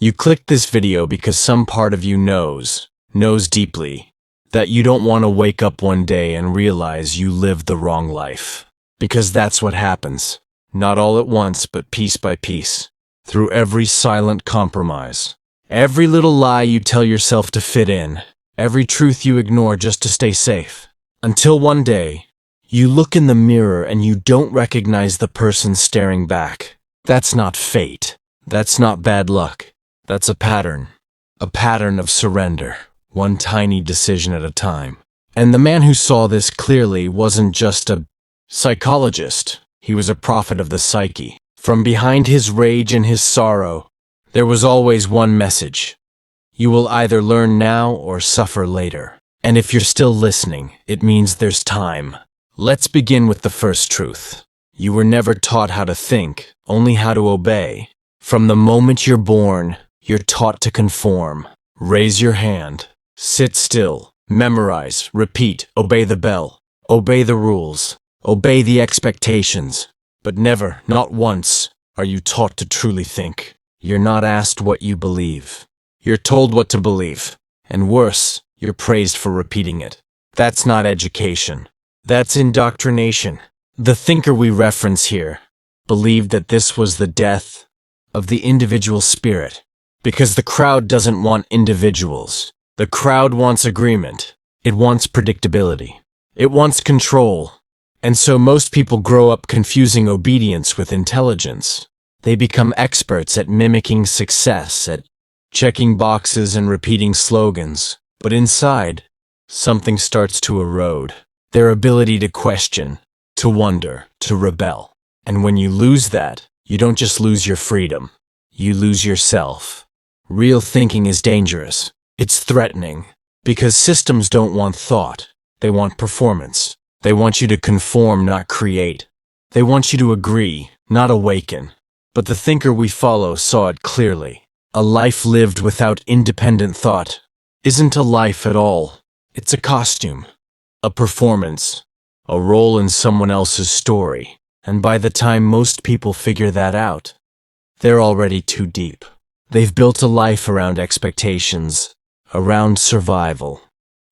You clicked this video because some part of you knows deeply, that you don't want to wake up one day and realize you lived the wrong life. Because that's what happens. Not all at once, but piece by piece. Through every silent compromise. Every little lie you tell yourself to fit in. Every truth you ignore just to stay safe. Until one day, you look in the mirror and you don't recognize the person staring back. That's not fate. That's not bad luck. That's a pattern. A pattern of surrender. One tiny decision at a time. And the man who saw this clearly wasn't just a psychologist. He was a prophet of the psyche. From behind his rage and his sorrow, there was always one message. You will either learn now or suffer later. And if you're still listening, it means there's time. Let's begin with the first truth. You were never taught how to think, only how to obey. From the moment you're born, you're taught to conform. Raise your hand. Sit still. Memorize. Repeat. Obey the bell. Obey the rules. Obey the expectations. But never, not once, are you taught to truly think. You're not asked what you believe. You're told what to believe. And worse, you're praised for repeating it. That's not education. That's indoctrination. The thinker we reference here believed that this was the death of the individual spirit. Because the crowd doesn't want individuals. The crowd wants agreement. It wants predictability. It wants control. And so most people grow up confusing obedience with intelligence. They become experts at mimicking success, at checking boxes and repeating slogans. But inside, something starts to erode. Their ability to question, to wonder, to rebel. And when you lose that, you don't just lose your freedom. You lose yourself. Real thinking is dangerous. It's threatening. Because systems don't want thought. They want performance. They want you to conform, not create. They want you to agree, not awaken. But the thinker we follow saw it clearly. A life lived without independent thought isn't a life at all. It's a costume, a performance, a role in someone else's story. And by the time most people figure that out, they're already too deep. They've built a life around expectations, around survival,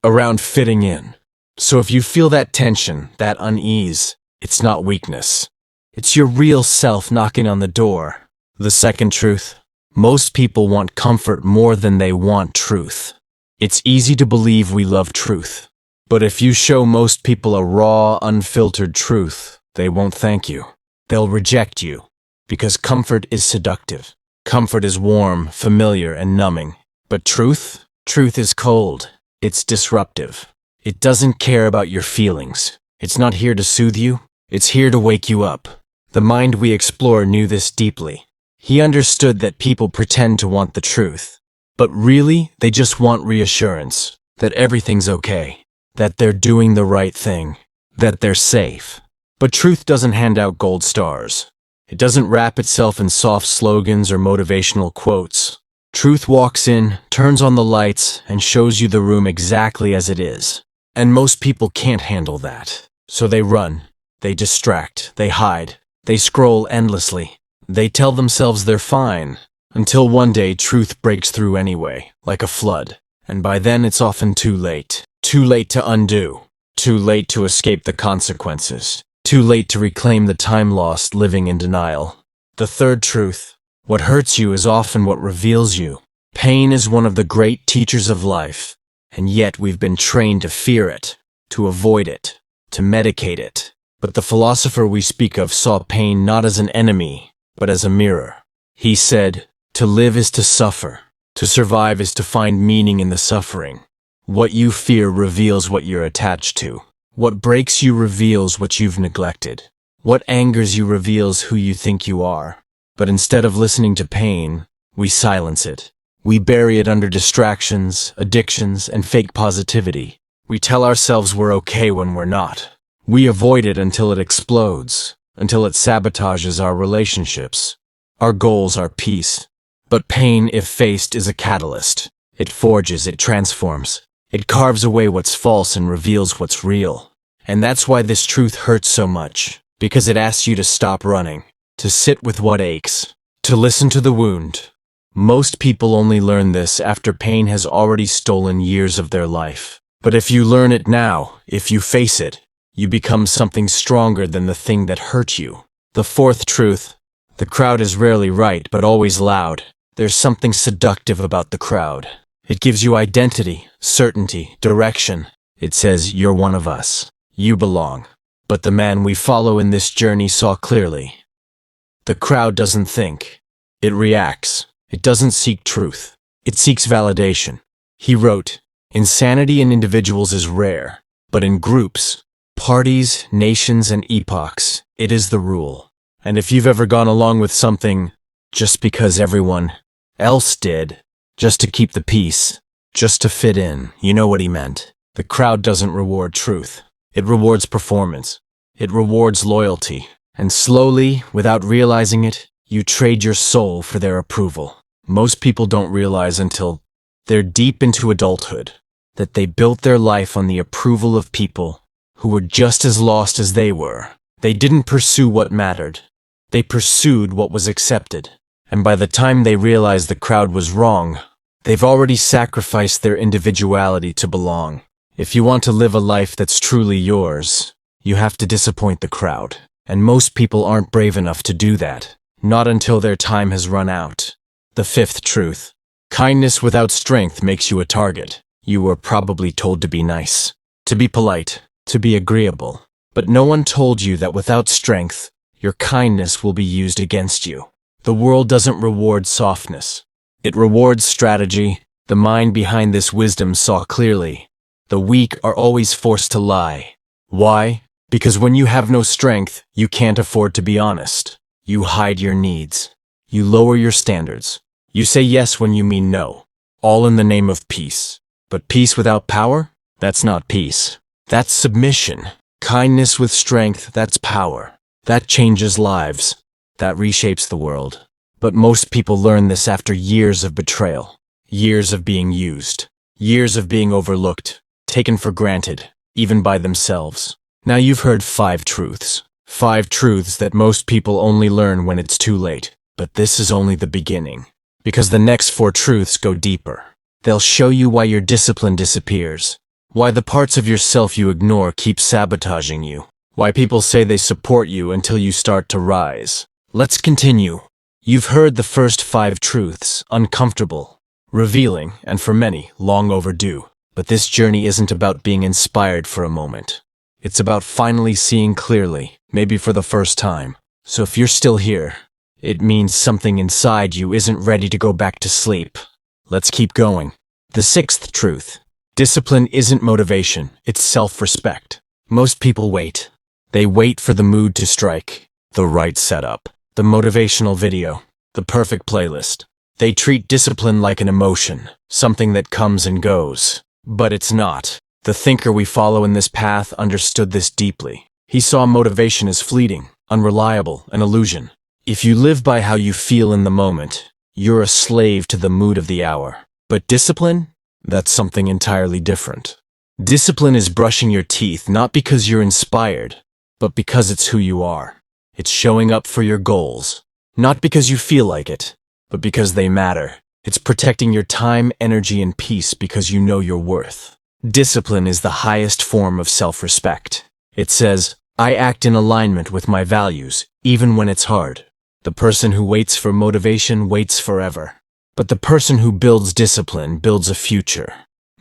around fitting in. So if you feel that tension, that unease, it's not weakness. It's your real self knocking on the door. The second truth. Most people want comfort more than they want truth. It's easy to believe we love truth. But if you show most people a raw, unfiltered truth, they won't thank you. They'll reject you. Because comfort is seductive. Comfort is warm, familiar, and numbing. But truth? Truth is cold. It's disruptive. It doesn't care about your feelings. It's not here to soothe you. It's here to wake you up. The mind we explore knew this deeply. He understood that people pretend to want the truth. But really, they just want reassurance. That everything's okay. That they're doing the right thing. That they're safe. But truth doesn't hand out gold stars. It doesn't wrap itself in soft slogans or motivational quotes. Truth walks in, turns on the lights, and shows you the room exactly as it is. And most people can't handle that. So they run, they distract, they hide, they scroll endlessly. They tell themselves they're fine, until one day truth breaks through anyway, like a flood. And by then it's often too late. Too late to undo. Too late to escape the consequences. Too late to reclaim the time lost living in denial. The third truth. What hurts you is often what reveals you. Pain is one of the great teachers of life, and yet we've been trained to fear it, to avoid it, to medicate it. But the philosopher we speak of saw pain not as an enemy, but as a mirror. He said, to live is to suffer. To survive is to find meaning in the suffering. What you fear reveals what you're attached to. What breaks you reveals what you've neglected. What angers you reveals who you think you are. But instead of listening to pain, we silence it. We bury it under distractions, addictions, and fake positivity. We tell ourselves we're okay when we're not. We avoid it until it explodes, until it sabotages our relationships, our goals, our peace. But pain, if faced, is a catalyst. It forges, it transforms. It carves away what's false and reveals what's real. And that's why this truth hurts so much, because it asks you to stop running, to sit with what aches, to listen to the wound. Most people only learn this after pain has already stolen years of their life. But if you learn it now, if you face it, you become something stronger than the thing that hurt you. The fourth truth: the crowd is rarely right, but always loud. There's something seductive about the crowd. It gives you identity, certainty, direction. It says, you're one of us. You belong. But the man we follow in this journey saw clearly. The crowd doesn't think. It reacts. It doesn't seek truth. It seeks validation. He wrote, insanity in individuals is rare, but in groups, parties, nations, and epochs, it is the rule. And if you've ever gone along with something just because everyone else did, just to keep the peace, just to fit in, you know what he meant. The crowd doesn't reward truth. It rewards performance. It rewards loyalty. And slowly, without realizing it, you trade your soul for their approval. Most people don't realize until they're deep into adulthood that they built their life on the approval of people who were just as lost as they were. They didn't pursue what mattered. They pursued what was accepted. And by the time they realized the crowd was wrong, they've already sacrificed their individuality to belong. If you want to live a life that's truly yours, you have to disappoint the crowd. And most people aren't brave enough to do that. Not until their time has run out. The fifth truth: kindness without strength makes you a target. You were probably told to be nice, to be polite, to be agreeable. But no one told you that without strength, your kindness will be used against you. The world doesn't reward softness. It rewards strategy. The mind behind this wisdom saw clearly. The weak are always forced to lie. Why? Because when you have no strength, you can't afford to be honest. You hide your needs. You lower your standards. You say yes when you mean no. All in the name of peace. But peace without power? That's not peace. That's submission. Kindness with strength, that's power. That changes lives. That reshapes the world. But most people learn this after years of betrayal. Years of being used. Years of being overlooked. Taken for granted. Even by themselves. Now you've heard 5 truths. 5 truths that most people only learn when it's too late. But this is only the beginning. Because the next 4 truths go deeper. They'll show you why your discipline disappears. Why the parts of yourself you ignore keep sabotaging you. Why people say they support you until you start to rise. Let's continue. You've heard the first 5 truths, uncomfortable, revealing, and for many, long overdue. But this journey isn't about being inspired for a moment. It's about finally seeing clearly, maybe for the first time. So if you're still here, it means something inside you isn't ready to go back to sleep. Let's keep going. The 6th truth. Discipline isn't motivation, it's self-respect. Most people wait. They wait for the mood to strike, the right setup, the motivational video, the perfect playlist. They treat discipline like an emotion, something that comes and goes. But it's not. The thinker we follow in this path understood this deeply. He saw motivation as fleeting, unreliable, an illusion. If you live by how you feel in the moment, you're a slave to the mood of the hour. But discipline? That's something entirely different. Discipline is brushing your teeth not because you're inspired, but because it's who you are. It's showing up for your goals. Not because you feel like it, but because they matter. It's protecting your time, energy, and peace because you know your worth. Discipline is the highest form of self-respect. It says, I act in alignment with my values, even when it's hard. The person who waits for motivation waits forever. But the person who builds discipline builds a future.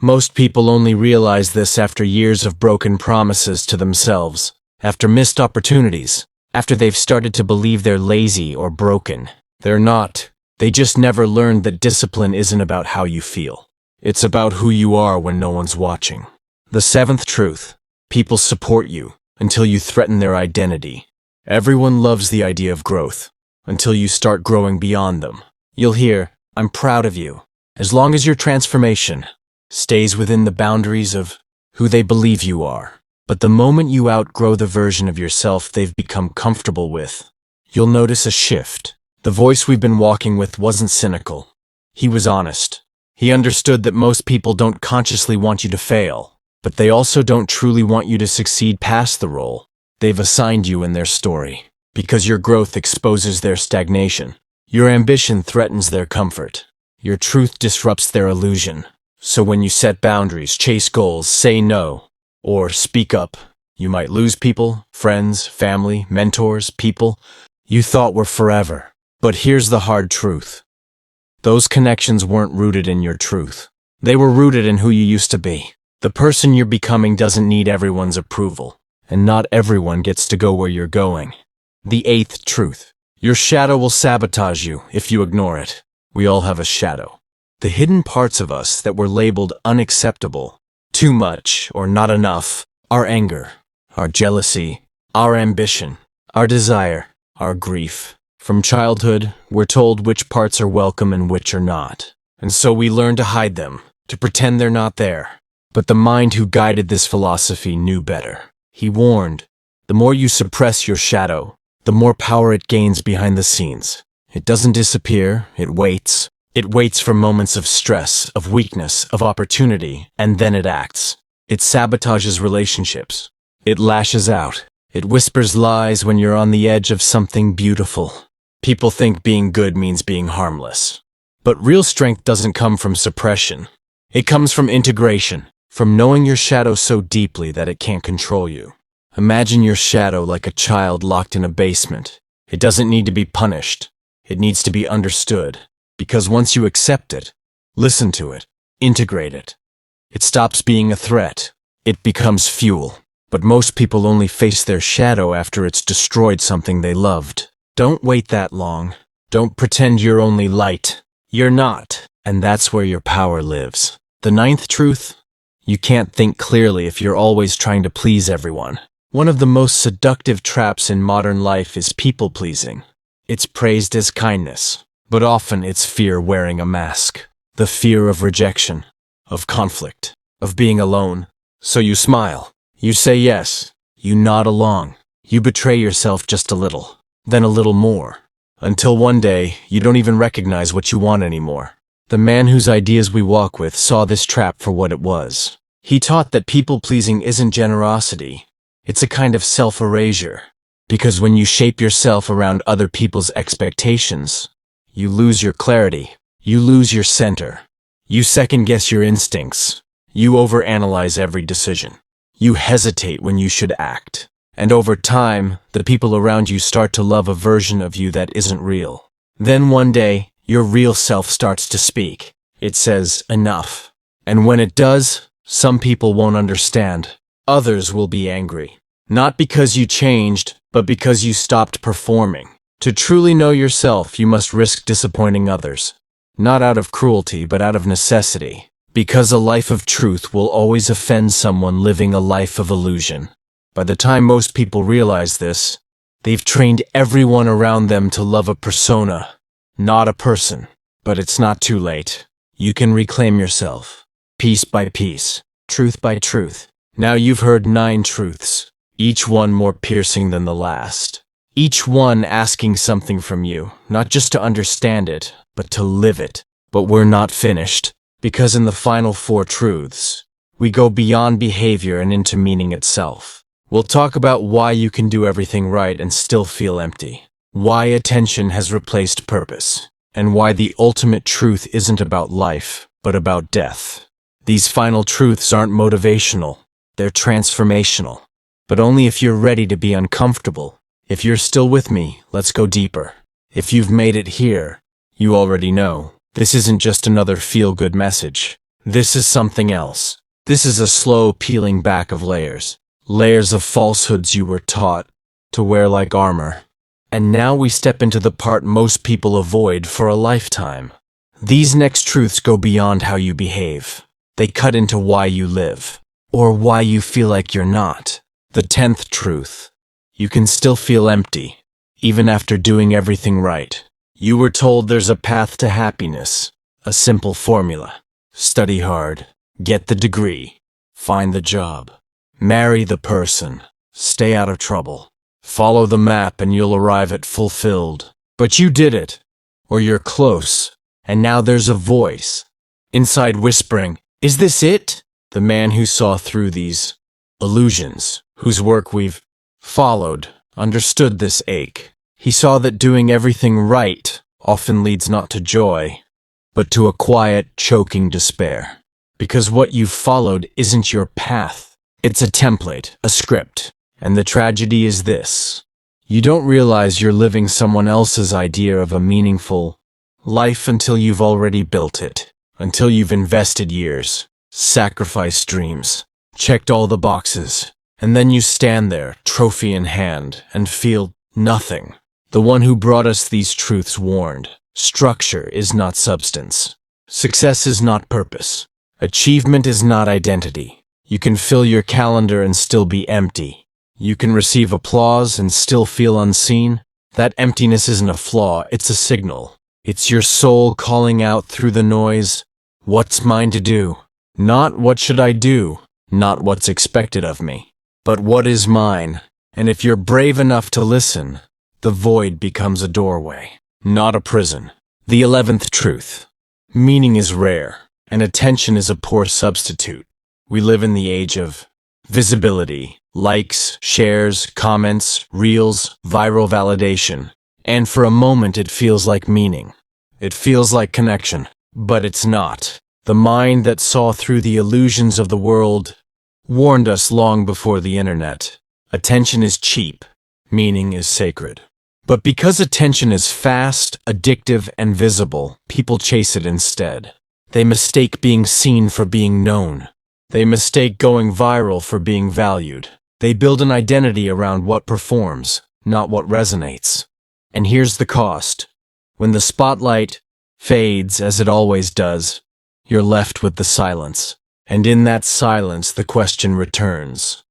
Most people only realize this after years of broken promises to themselves, after missed opportunities, after they've started to believe they're lazy or broken. They're not. They just never learned that discipline isn't about how you feel. It's about who you are when no one's watching. The 7th truth. People support you until you threaten their identity. Everyone loves the idea of growth until you start growing beyond them. You'll hear, I'm proud of you, as long as your transformation stays within the boundaries of who they believe you are. But the moment you outgrow the version of yourself they've become comfortable with, you'll notice a shift. The voice we've been walking with wasn't cynical. He was honest. He understood that most people don't consciously want you to fail, but they also don't truly want you to succeed past the role they've assigned you in their story, because your growth exposes their stagnation. Your ambition threatens their comfort. Your truth disrupts their illusion. So when you set boundaries, chase goals, say no, or speak up, you might lose people, friends, family, mentors, people you thought were forever. But here's the hard truth. Those connections weren't rooted in your truth. They were rooted in who you used to be. The person you're becoming doesn't need everyone's approval, and not everyone gets to go where you're going. The eighth truth. Your shadow will sabotage you if you ignore it. We all have a shadow. The hidden parts of us that were labeled unacceptable, too much, or not enough, our anger, our jealousy, our ambition, our desire, our grief. From childhood, we're told which parts are welcome and which are not. And so we learn to hide them, to pretend they're not there. But the mind who guided this philosophy knew better. He warned, the more you suppress your shadow, the more power it gains behind the scenes. It doesn't disappear, it waits. It waits for moments of stress, of weakness, of opportunity, and then it acts. It sabotages relationships. It lashes out. It whispers lies when you're on the edge of something beautiful. People think being good means being harmless. But real strength doesn't come from suppression. It comes from integration, from knowing your shadow so deeply that it can't control you. Imagine your shadow like a child locked in a basement. It doesn't need to be punished. It needs to be understood. Because once you accept it, listen to it, integrate it, it stops being a threat. It becomes fuel. But most people only face their shadow after it's destroyed something they loved. Don't wait that long. Don't pretend you're only light. You're not. And that's where your power lives. The ninth truth, you can't think clearly if you're always trying to please everyone. One of the most seductive traps in modern life is people-pleasing. It's praised as kindness, but often it's fear wearing a mask. The fear of rejection, of conflict, of being alone. So you smile, you say yes, you nod along, you betray yourself just a little, then a little more, until one day you don't even recognize what you want anymore. The man whose ideas we walk with saw this trap for what it was. He taught that people-pleasing isn't generosity. It's a kind of self-erasure. Because when you shape yourself around other people's expectations, you lose your clarity. You lose your center. You second-guess your instincts. You overanalyze every decision. You hesitate when you should act. And over time, the people around you start to love a version of you that isn't real. Then one day, your real self starts to speak. It says, enough. And when it does, some people won't understand. Others will be angry. Not because you changed, but because you stopped performing. To truly know yourself, you must risk disappointing others. Not out of cruelty, but out of necessity. Because a life of truth will always offend someone living a life of illusion. By the time most people realize this, they've trained everyone around them to love a persona, not a person. But it's not too late. You can reclaim yourself, piece by piece, truth by truth. Now you've heard 9 truths, each one more piercing than the last. Each one asking something from you, not just to understand it, but to live it. But we're not finished, because in the final 4 truths, we go beyond behavior and into meaning itself. We'll talk about why you can do everything right and still feel empty, why attention has replaced purpose, and why the ultimate truth isn't about life, but about death. These final truths aren't motivational, they're transformational. But only if you're ready to be uncomfortable. If you're still with me, let's go deeper. If you've made it here, you already know. This isn't just another feel-good message. This is something else. This is a slow peeling back of layers. Layers of falsehoods you were taught to wear like armor. And now we step into the part most people avoid for a lifetime. These next truths go beyond how you behave. They cut into why you live, or why you feel like you're not. The 10th truth. You can still feel empty, even after doing everything right. You were told there's a path to happiness, a simple formula. Study hard, get the degree, find the job, marry the person, stay out of trouble. Follow the map and you'll arrive at fulfilled. But you did it, or you're close, and now there's a voice inside whispering, is this it? The man who saw through these illusions, whose work we've followed, understood this ache. He saw that doing everything right often leads not to joy, but to a quiet, choking despair. Because what you've followed isn't your path. It's a template, a script. And the tragedy is this. You don't realize you're living someone else's idea of a meaningful life until you've already built it. Until you've invested years, sacrificed dreams, checked all the boxes, and then you stand there, trophy in hand, and feel nothing. The one who brought us these truths warned, structure is not substance. Success is not purpose. Achievement is not identity. You can fill your calendar and still be empty. You can receive applause and still feel unseen. That emptiness isn't a flaw, it's a signal. It's your soul calling out through the noise, what's mine to do? Not what should I do, not what's expected of me, but what is mine. And if you're brave enough to listen, the void becomes a doorway, not a prison. The 11th truth. Meaning is rare, and attention is a poor substitute. We live in the age of visibility, likes, shares, comments, reels, viral validation. And for a moment it feels like meaning. It feels like connection. But it's not. The mind that saw through the illusions of the world warned us long before the internet. Attention is cheap. Meaning is sacred. But because attention is fast, addictive, and visible, people chase it instead. They mistake being seen for being known. They mistake going viral for being valued. They build an identity around what performs, not what resonates. And here's the cost. When the spotlight fades, as it always does, you're left with the silence. And in that silence, the question returns.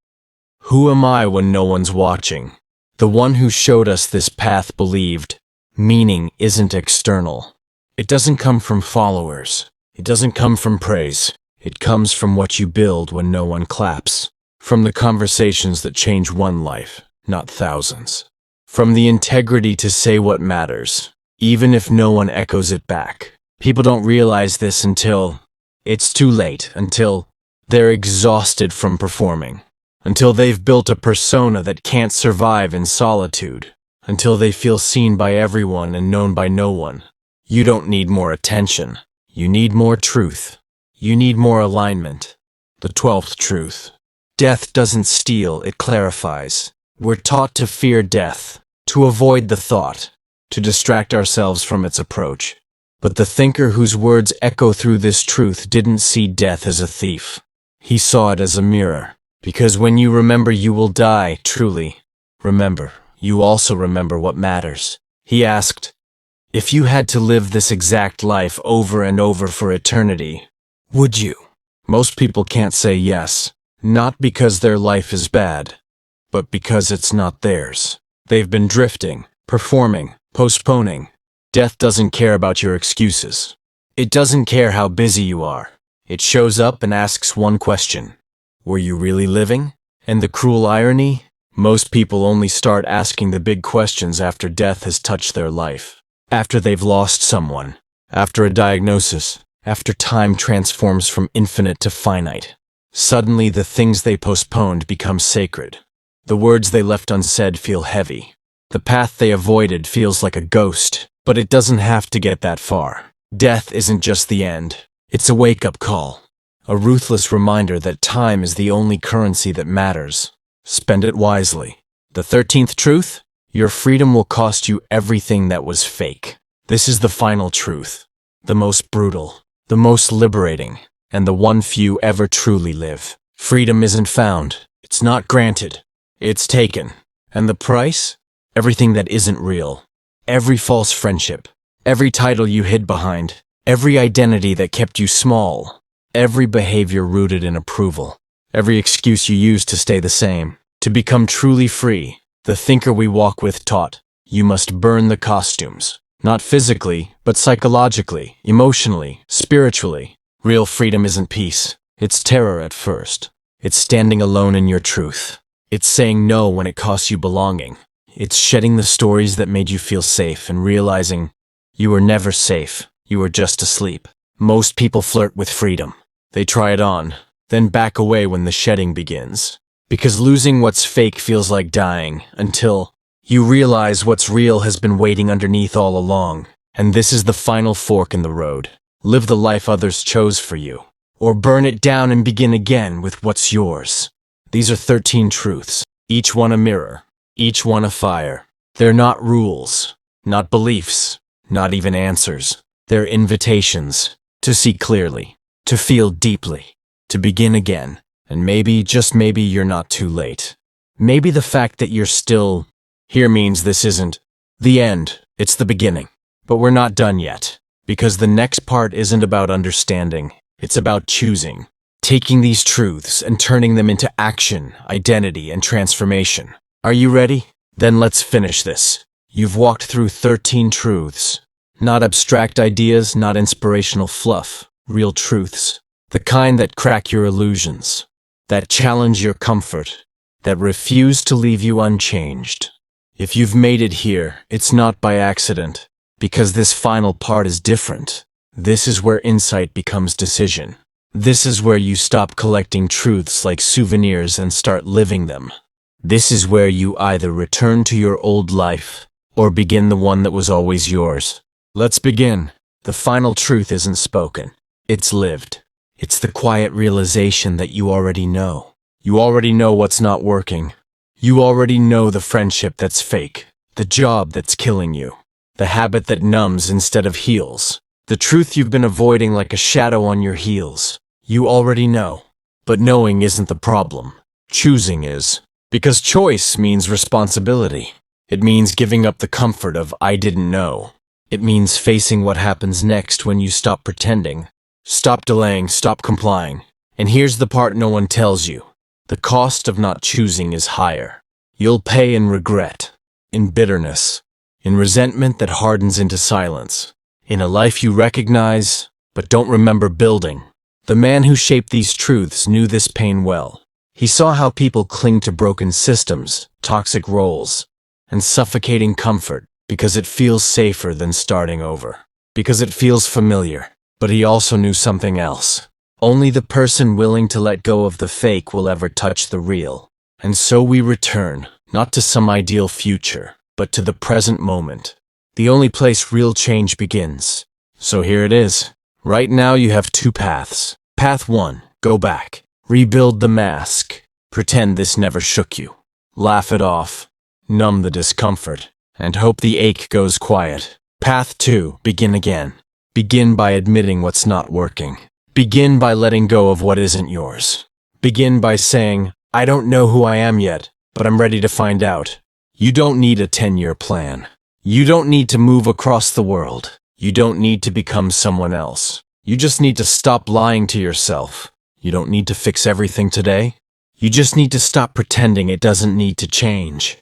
Who am I when no one's watching? The one who showed us this path believed, meaning isn't external. It doesn't come from followers. It doesn't come from praise. It comes from what you build when no one claps. From the conversations that change one life, not thousands. From the integrity to say what matters, even if no one echoes it back. People don't realize this until it's too late, until they're exhausted from performing, until they've built a persona that can't survive in solitude, until they feel seen by everyone and known by no one. You don't need more attention. You need more truth. You need more alignment. The 12th truth. Death doesn't steal, it clarifies. We're taught to fear death, to avoid the thought, to distract ourselves from its approach. But the thinker whose words echo through this truth didn't see death as a thief. He saw it as a mirror. Because when you remember you will die, truly, remember, you also remember what matters. He asked, if you had to live this exact life over and over for eternity, would you? Most people can't say yes, not because their life is bad, but because it's not theirs. They've been drifting, performing, postponing. Death doesn't care about your excuses. It doesn't care how busy you are. It shows up and asks one question. Were you really living? And the cruel irony? Most people only start asking the big questions after death has touched their life. After they've lost someone. After a diagnosis. After time transforms from infinite to finite. Suddenly the things they postponed become sacred. The words they left unsaid feel heavy. The path they avoided feels like a ghost. But it doesn't have to get that far. Death isn't just the end. It's a wake-up call. A ruthless reminder that time is the only currency that matters. Spend it wisely. The 13th truth? Your freedom will cost you everything that was fake. This is the final truth. The most brutal. The most liberating. And the one few ever truly live. Freedom isn't found. It's not granted. It's taken. And the price? Everything that isn't real. Every false friendship. Every title you hid behind. Every identity that kept you small. Every behavior rooted in approval. Every excuse you used to stay the same. To become truly free, the thinker we walk with taught, you must burn the costumes. Not physically, but psychologically, emotionally, spiritually. Real freedom isn't peace. It's terror at first. It's standing alone in your truth. It's saying no when it costs you belonging. It's shedding the stories that made you feel safe and realizing you were never safe. You were just asleep. Most people flirt with freedom. They try it on, then back away when the shedding begins. Because losing what's fake feels like dying, until you realize what's real has been waiting underneath all along. And this is the final fork in the road. Live the life others chose for you, or burn it down and begin again with what's yours. These are 13 truths, each one a mirror, each one a fire. They're not rules, not beliefs, not even answers. They're invitations to see clearly, to feel deeply, to begin again. And maybe, just maybe, you're not too late. Maybe the fact that you're still here means this isn't the end, it's the beginning. But we're not done yet, because the next part isn't about understanding, it's about choosing, taking these truths and turning them into action, identity, and transformation. Are you ready? Then let's finish this. You've walked through 13 truths. Not abstract ideas, not inspirational fluff, real truths. The kind that crack your illusions, that challenge your comfort, that refuse to leave you unchanged. If you've made it here, it's not by accident, because this final part is different. This is where insight becomes decision. This is where you stop collecting truths like souvenirs and start living them. This is where you either return to your old life or begin the one that was always yours. Let's begin. The final truth isn't spoken. It's lived. It's the quiet realization that you already know. You already know what's not working. You already know the friendship that's fake, the job that's killing you, the habit that numbs instead of heals, the truth you've been avoiding like a shadow on your heels. You already know. But knowing isn't the problem. Choosing is. Because choice means responsibility. It means giving up the comfort of I didn't know. It means facing what happens next when you stop pretending. Stop delaying, stop complying. And here's the part no one tells you. The cost of not choosing is higher. You'll pay in regret, in bitterness, in resentment that hardens into silence, in a life you recognize but don't remember building. The man who shaped these truths knew this pain well. He saw how people cling to broken systems, toxic roles, and suffocating comfort because it feels safer than starting over, because it feels familiar. But he also knew something else. Only the person willing to let go of the fake will ever touch the real. And so we return, not to some ideal future, but to the present moment, the only place real change begins. So here it is. Right now you have two paths. Path 1, go back. Rebuild the mask. Pretend this never shook you. Laugh it off. Numb the discomfort. And hope the ache goes quiet. Path 2, begin again. Begin by admitting what's not working. Begin by letting go of what isn't yours. Begin by saying, I don't know who I am yet, but I'm ready to find out. You don't need a 10-year plan. You don't need to move across the world. You don't need to become someone else. You just need to stop lying to yourself. You don't need to fix everything today. You just need to stop pretending it doesn't need to change.